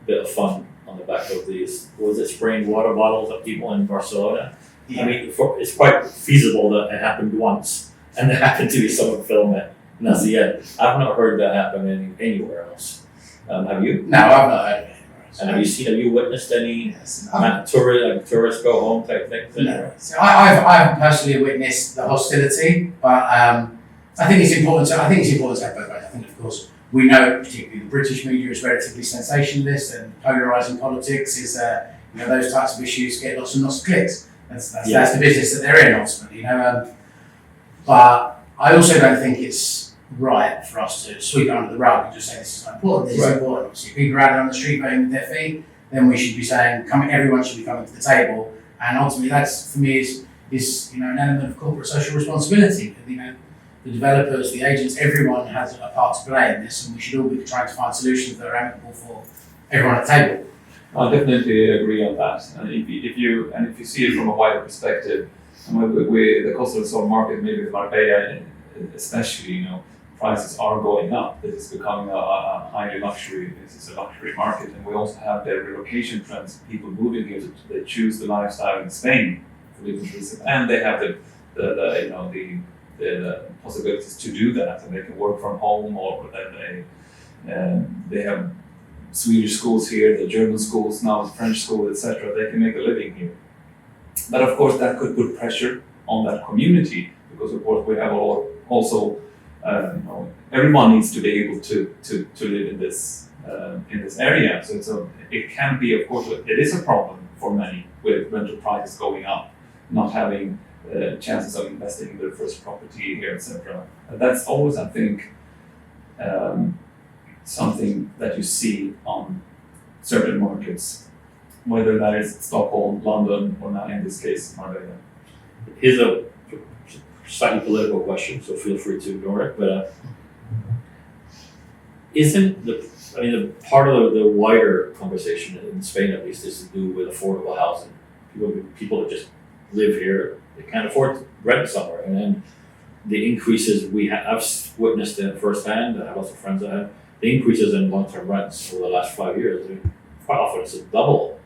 bit of fun on the back of these, was it spraying water bottles at people in Barcelona? Yeah. I mean, it's quite feasible that it happened once, and there happened to be someone film it, and that's the end. I've not heard that happen anywhere else. Have you? No, I've not heard of it anywhere else. And have you witnessed any Yes. tourists go home type things? No. So I haven't personally witnessed the hostility, but I think it's important to have both ways. I think, of course, we know particularly the British media is relatively sensationalist, and polarising politics is those types of issues get lots and lots of clicks. That's the business that they're in ultimately. But I also don't think it's right for us to sweep it under the rug and just say this is not important. This is important. Obviously, if people are out there on the street voting with their feet, then we should be saying everyone should be coming to the table. And ultimately, that's for me is an element of corporate social responsibility. The developers, the agents, everyone has a part to play in this, and we should all be trying to find solutions that are amicable for everyone at the table. I definitely agree on that. And if you see it from a wider perspective, the Costa del Sol market, maybe with Marbella especially, prices are going up. This is becoming a highly luxury. This is a luxury market, and we also have the relocation trends. People moving here, they choose the lifestyle in Spain for different reasons, and they have the possibilities to do that, and they can work from home, or they have Swedish schools here, the German schools, now the French school, etc. They can make a living here. But of course that could put pressure on that community, because of course we have also everyone needs to be able to live in this area. So it can be, of course, it is a problem for many with rental prices going up, not having chances of investing in their first property here, etc. That's always, I think, something that you see on certain markets, whether that is Stockholm, London, or now in this case, Marbella. Here's a slightly political question, so feel free to ignore it. But isn't the part of the wider conversation in Spain, at least, is to do with affordable housing? People that just live here, they can't afford to rent somewhere, and then the increases I've witnessed it firsthand. I have lots of friends that have the increases in long-term rents over the last 5 years. Quite often it's a double.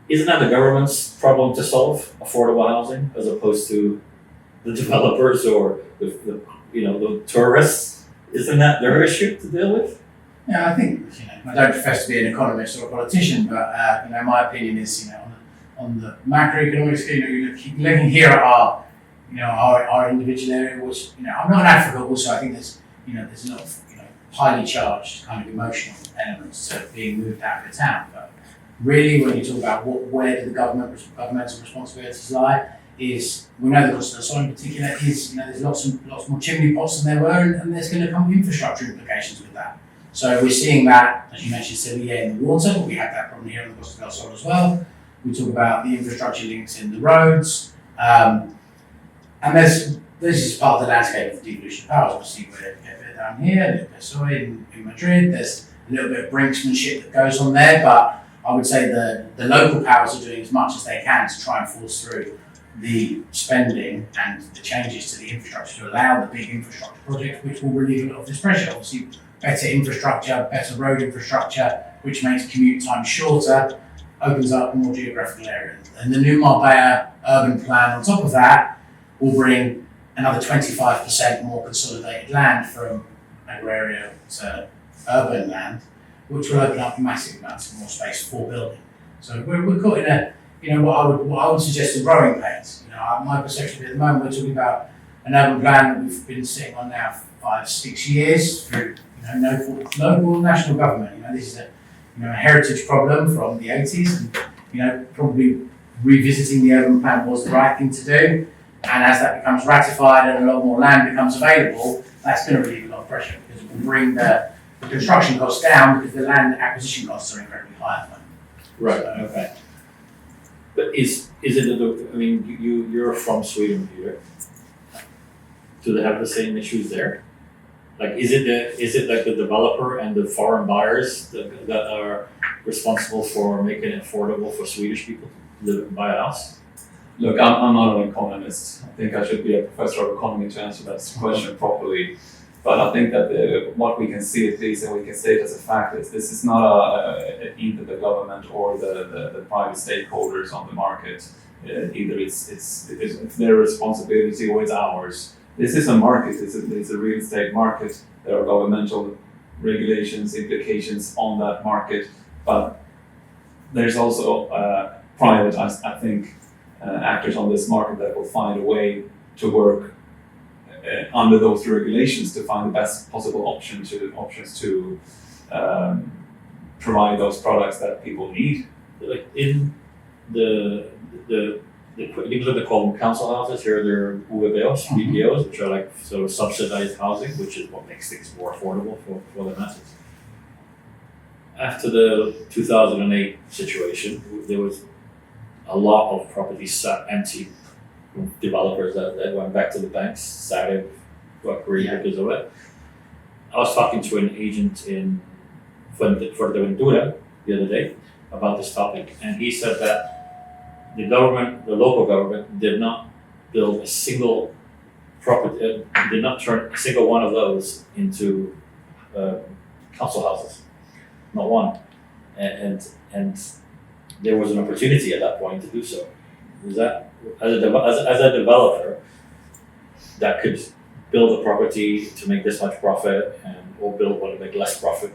Isn't that the government's problem to solve, affordable housing, as opposed to the developers or the tourists? Isn't that their issue to deal with? Yeah, I think I don't profess to be an economist or a politician, but my opinion is on the macroeconomic scale, you're looking here at our individual area, which I'm not in Africa. Also, I think there's a lot of highly charged kind of emotional elements to being moved out of the town. But really, when you talk about where do the governmental responsibilities lie, is we know the Costa del Sol in particular is there's lots more chimney pots than there were, and there's going to come infrastructure implications with that. So we're seeing that, as you mentioned, Sevilla in the water, but we had that problem here on the Costa del Sol as well. We talk about the infrastructure links in the roads. And this is part of the landscape of the devolution of powers. Obviously, we're down here, a little bit PSOE in Madrid. There's a little bit of brinksmanship that goes on there, but I would say the local powers are doing as much as they can to try and force through the spending and the changes to the infrastructure to allow the big infrastructure projects, which will relieve a lot of this pressure. Obviously, better infrastructure, better road infrastructure, which makes commute time shorter, opens up more geographical areas. And the new Marbella urban plan on top of that will bring another 25% more consolidated land from agrarian to urban land, which will open up massive amounts of more space for building. So we're caught in a, what I would suggest a growing pains. My perception at the moment, we're talking about an urban plan that we've been sitting on now for 5-6 years through local and national government. This is a heritage problem from the 80s, and probably revisiting the urban plan was the right thing to do. And as that becomes ratified and a lot more land becomes available, that's going to relieve a lot of pressure because it will bring the construction costs down because the land acquisition costs are incredibly high at the moment. Right. Okay. But is it? You're from Sweden, Peter. Do they have the same issues there? Like, is it like the developer and the foreign buyers that are responsible for making it affordable for Swedish people to live and buy a house? Look, I'm not an economist. I think I should be a professor of economy to answer that question properly. But I think that what we can see at least, and we can state as a fact, is this is not either the government or the private stakeholders on the market. Either it's their responsibility or it's ours. This is a market. It's a real estate market. There are governmental regulations, implications on that market, but there's also private, I think, actors on this market that will find a way to work under those regulations to find the best possible options to provide those products that people need. Like in the they call them council houses. Here they're UVBOs, BPOs, which are like sort of subsidized housing, which is what makes things more affordable for the masses. After the 2008 situation, there was a lot of properties sat empty. Developers that went back to the banks, started got greedy because of it. I was talking to an agent in Fuerteventura the other day about this topic, and he said that the local government, did not build a single property, did not turn a single one of those into council houses, not one, and there was an opportunity at that point to do so. Was that as a developer that could build a property to make this much profit or build one to make less profit?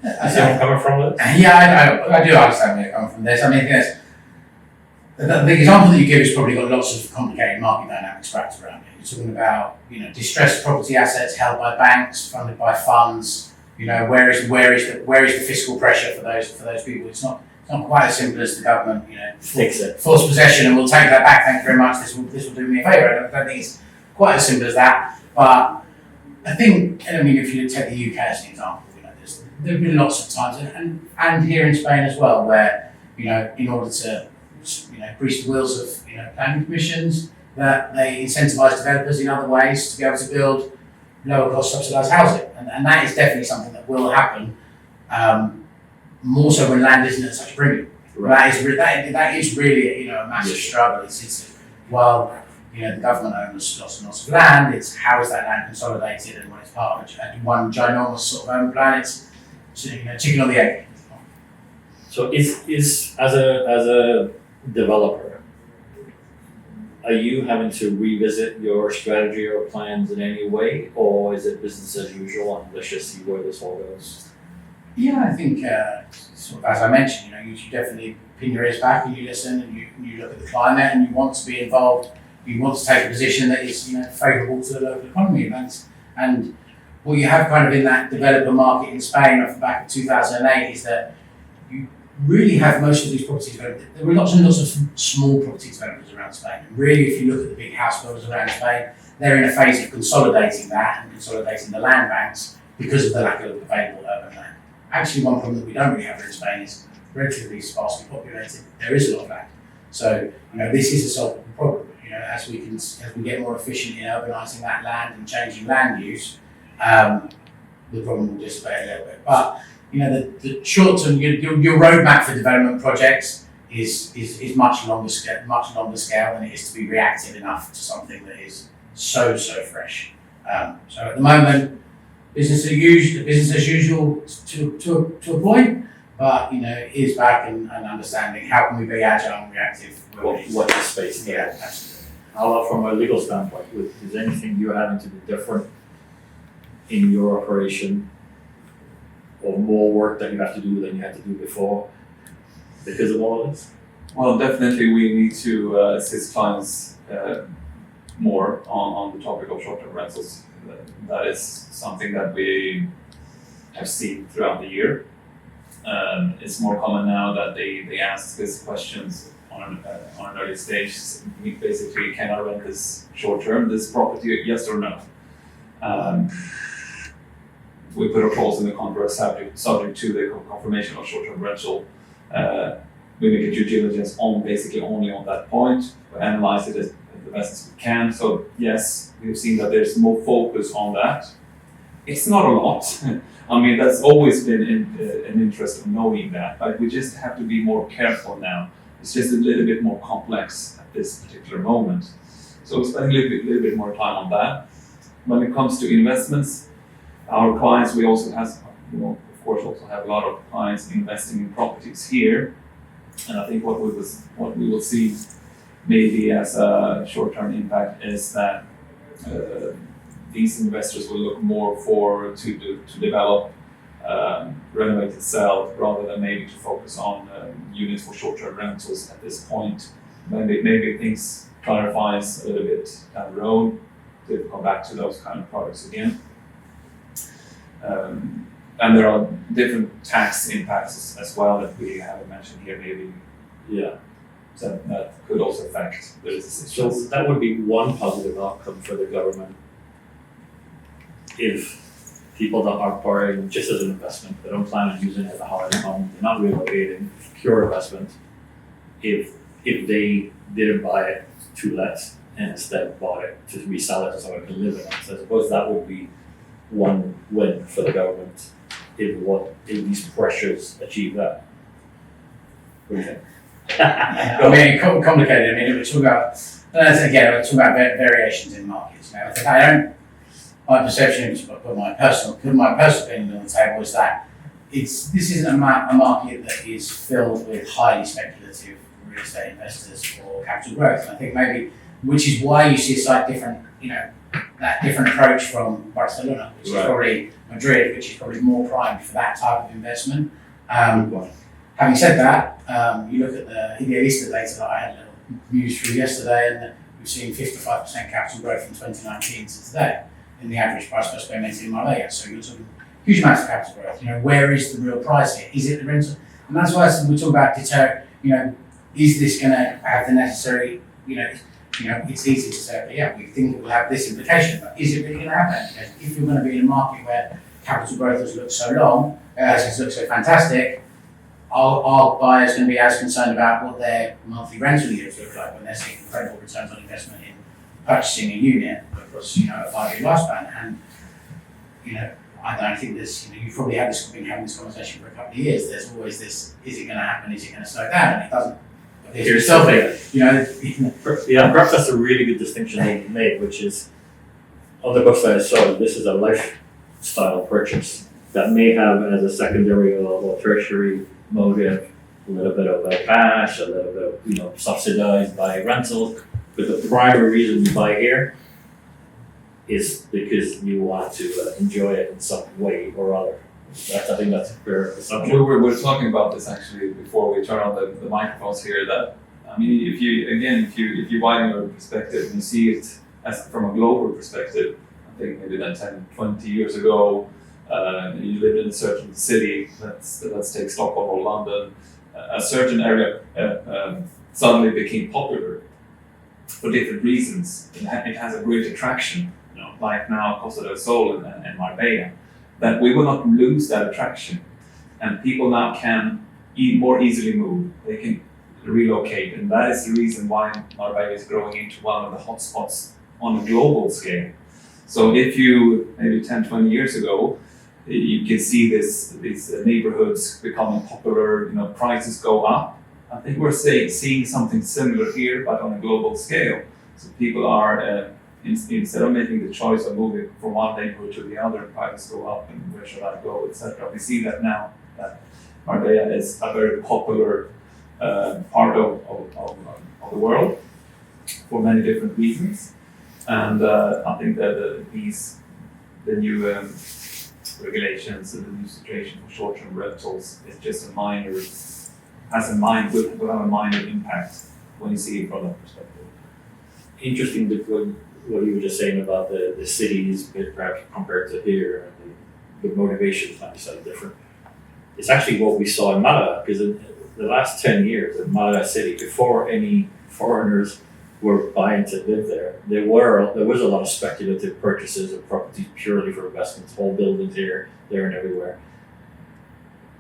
You see where I'm coming from with it? Yeah, I do understand where you're coming from this. I mean, the example that you give has probably got lots of complicated market dynamics wrapped around it. You're talking about distressed property assets held by banks, funded by funds. Where is the fiscal pressure for those people? It's not quite as simple as the government, Fix it. Force possession and we'll take that back, thank you very much, this will do me a favour. I don't think it's quite as simple as that. But I think, if you take the UK as an example, there have been lots of times, and here in Spain as well, where, in order to, grease the wheels of, planning commissions, that they incentivise developers in other ways to be able to build lower cost subsidised housing. And that is definitely something that will happen. More so when land isn't at such a premium. Right. That is really a massive struggle. It's while the government owns lots and lots of land, it's how is that land consolidated, and when it's part of one ginormous sort of urban plan, it's chicken or the egg. So is as a developer, are you having to revisit your strategy or plans in any way, or is it business as usual and let's just see where this all goes? Yeah, I think, sort of as I mentioned, you should definitely pin your ears back and you listen and you look at the climate and you want to be involved. You want to take a position that is, favourable to the local economy. And what you have kind of in that developer market in Spain off the back of 2008 is that you really have most of these property developers. There were lots and lots of small property developers around Spain. And really, if you look at the big house builders around Spain, they're in a phase of consolidating that and consolidating the land banks because of the lack of available urban land. Actually, one problem that we don't really have in Spain is relatively sparsely populated, there is a lot of land. So, this is a solvable problem. As we get more efficient in urbanising that land and changing land use, the problem will dissipate a little bit. But, the short term, your roadmap for development projects is much longer scale than it is to be reactive enough to something that is so fresh. So at the moment, business as usual to a point, but it is back and understanding how can we be agile and reactive. What is space? Yeah, absolutely. How about from a legal standpoint? Is there anything you're having to do different in your operation, or more work that you have to do than you had to do before because of all of this? Well, definitely we need to assist clients more on the topic of short-term rentals. That is something that we have seen throughout the year. It's more common now that they ask these questions on an early stage. Basically, can I rent this short-term, this property, yes or no? We put a clause in the contract subject to the confirmation of short-term rental. We make a due diligence basically only on that point. We analyze it as the best as we can. So yes, we've seen that there's more focus on that. It's not a lot. I mean, that's always been an interest of knowing that, but we just have to be more careful now. It's just a little bit more complex at this particular moment. So we're spending a little bit more time on that. When it comes to investments, our clients, we also have, of course, also have a lot of clients investing in properties here. And I think what we will see maybe as a short-term impact is that these investors will look more to develop, renovate itself, rather than maybe to focus on units for short-term rentals at this point. Maybe things clarifies a little bit down the road to come back to those kind of products again. And there are different tax impacts as well that we haven't mentioned here, maybe. Yeah. So that could also affect the So decisions. that would be one positive outcome for the government if people that are borrowing just as an investment, they don't plan on using it as a holiday home, they're not relocating, pure investment. If they didn't buy it to let and instead bought it to resell it to someone who can live in it. So I suppose that would be one win for the government if these pressures achieve that. What do you think? I mean, complicated. I mean, we're talking about variations in markets. I think my perception, to put my personal opinion on the table, is that this isn't a market that is filled with highly speculative real estate investors for capital growth. And I think maybe, which is why you see a slightly different, that different approach from Barcelona, which is probably Madrid, which is probably more primed for that type of investment. Having said that, you look at the Idiliq data that I had a little news through yesterday, and we've seen 55% capital growth from 2019 to today in the average price per square metre in Marbella. So you're talking huge amounts of capital growth. Where is the real price here? Is it the rental? And that's why we talk about is this going to have the necessary, it's easy to say, but yeah, we think it will have this implication, but is it really going to happen? Because if you're going to be in a market where capital growth has looked so long, has looked so fantastic, are buyers going to be as concerned about what their monthly rental yields look like when they're seeing incredible returns on investment in purchasing a unit across, a 5-year lifespan? And, I don't think there's, you've probably been having this conversation for a couple of years. There's always this, is it going to happen? Is it going to slow down? And it doesn't. Here's something. Yeah, perhaps that's a really good distinction that you made, which is on the books that I saw, this is a lifestyle purchase that may have as a secondary or tertiary motive a little bit of cash, a little bit of subsidized by rentals, but the primary reason you buy here is because you want to enjoy it in some way or other. I think that's a fair assumption. We were talking about this actually before we turn on the microphones here. That I mean, if you widen your perspective and you see it as from a global perspective, I think maybe that 10, 20 years ago, you lived in a certain city. Let's take Stockholm or London. A certain area suddenly became popular for different reasons. It has a great attraction, like now Costa del Sol and Marbella. That we will not lose that attraction, and people now can more easily move. They can relocate, and that is the reason why Marbella is growing into one of the hotspots on a global scale. So if you, maybe 10, 20 years ago, you can see these neighborhoods becoming popular, prices go up. I think we're seeing something similar here, but on a global scale. So people are, instead of making the choice of moving from one neighborhood to the other, prices go up and where should I go, etc. We see that now, that Marbella is a very popular part of the world for many different reasons. And I think that the new regulations and the new situation for short-term rentals is just will have a minor impact when you see it from that perspective. Interesting what you were just saying about the cities, perhaps compared to here, and the motivations might be slightly different. It's actually what we saw in Málaga, because in the last 10 years in Málaga city, before any foreigners were buying to live there was a lot of speculative purchases of properties purely for investments, whole buildings here, there, and everywhere.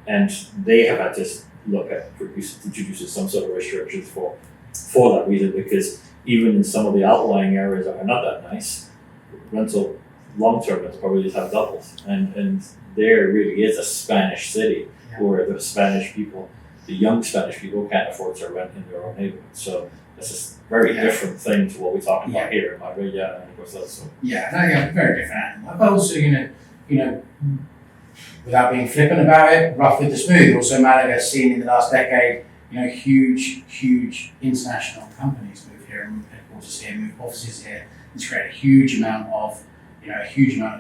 And they have had to look at introducing some sort of restrictions for that reason, because even in some of the outlying areas that are not that nice, long-term rentals probably just have doubles. And there really is a Spanish city where the young Spanish people can't afford to rent in their own neighborhood. So it's a very different thing to what we're talking about here in Marbella and Comercial. So. Yeah, and again, very different animal. But also, without being flippant about it, rough with the smooth. Also, Malaga has seen in the last decade, huge international companies move here and move headquarters here, move offices here. It's created a huge amount of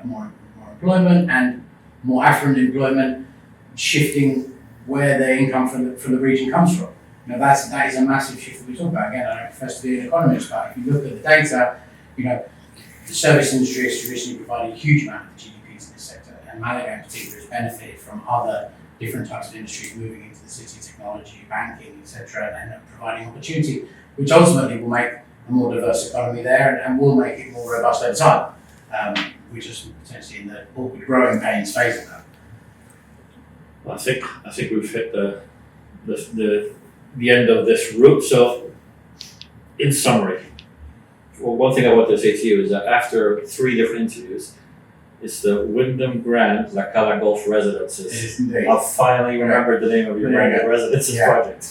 more employment and more affluent employment, shifting where the income from the region comes from. That is a massive shift that we talk about. Again, I don't profess to be an economist, but if you look at the data, the service industry has traditionally provided a huge amount of GDPs in this sector, and Malaga in particular has benefited from other different types of industries moving into the city, technology, banking, etc., and providing opportunity, which ultimately will make a more diverse economy there and will make it more robust over time. We're just potentially in the awkward growing pains phase of that. Well, I think we've hit the end of this route. So, in summary, one thing I want to say to you is that after 3 different interviews, it's the Wyndham Grand La Cala Golf Residences. I've finally remembered the name of your Grand Residences project.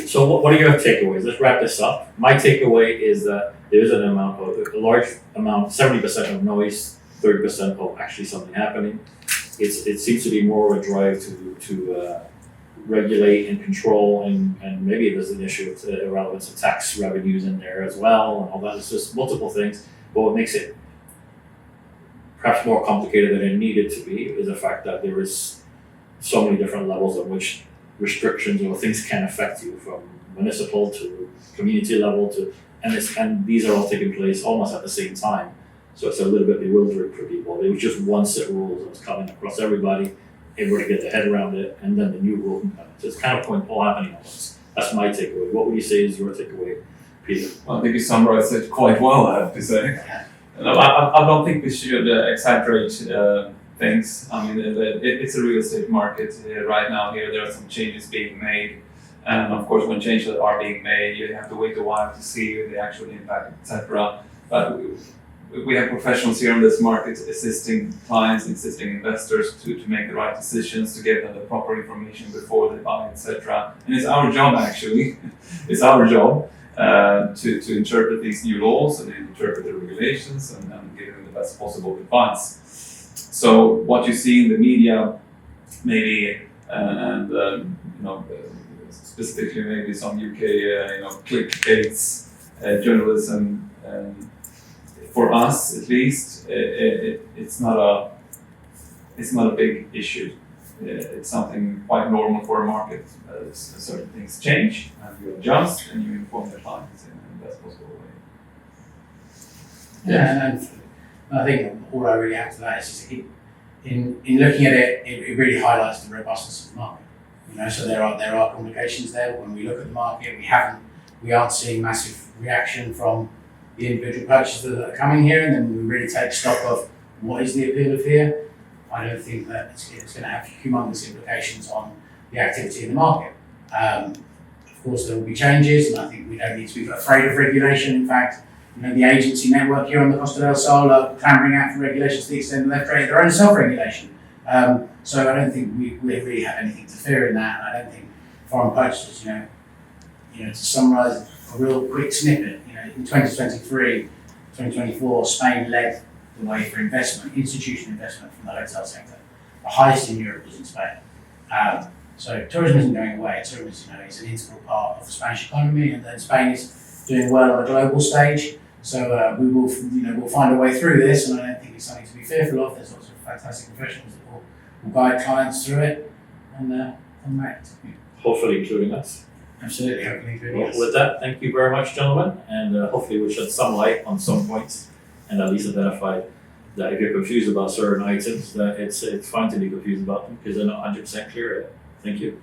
So what are your takeaways? Let's wrap this up. My takeaway is that there's a large amount, 70% of noise, 30% of actually something happening. It seems to be more of a drive to regulate and control, and maybe there's an issue with the relevance of tax revenues in there as well, and all that. It's just multiple things. But what makes it perhaps more complicated than it needed to be is the fact that there is so many different levels at which restrictions or things can affect you, from municipal to community level and these are all taking place almost at the same time. So it's a little bit bewildering for people. There was just one set of rules that was coming across everybody to get their head around it, and then the new rule can come. So it's kind of all happening at once. That's my takeaway. What would you say is your takeaway, Peter? Well, I think you summarized it quite well, I have to say. No, I don't think we should exaggerate things. I mean, it's a real estate market right now. Here, there are some changes being made, and of course, when changes are being made, you have to wait a while to see the actual impact, etc. But we have professionals here in this market assisting clients, assisting investors to make the right decisions, to give them the proper information before they buy, etc. And it's our job, actually. It's our job to interpret these new laws and interpret the regulations and give them the best possible advice. So what you see in the media, maybe, specifically maybe some UK, clickbaits, journalism. For us, at least, it's not a big issue. It's something quite normal for a market. Certain things change, and you adjust, and you inform the clients in the best possible way. Yeah, and I think all I really have to that is just in looking at it, it really highlights the robustness of the market. So there are complications there. When we look at the market, we aren't seeing massive reaction from the individual purchasers that are coming here, and then we really take stock of what is the appeal of here. I don't think that it's going to have humongous implications on the activity in the market. Of course, there will be changes, and I think we don't need to be afraid of regulation. In fact, the agency network here on the Costa del Sol are clambering out for regulations to the extent that they've created their own self-regulation. So I don't think we really have anything to fear in that. And I don't think foreign purchasers, to summarise a real quick snippet, in 2023, 2024, Spain led the way for investment, institutional investment from the hotel sector. The highest in Europe was in Spain. So tourism isn't going away. Tourism, is an integral part of the Spanish economy, and then Spain is doing well on a global stage. So we will, we'll find a way through this, and I don't think it's something to be fearful of. There's lots of fantastic professionals that will guide clients through it, and that. Hopefully including us. Absolutely, hopefully including Well, us. with that, thank you very much, gentlemen, and hopefully we'll shed some light on some points and at least identify that if you're confused about certain items, that it's fine to be confused about them because they're not 100% clear yet. Thank you.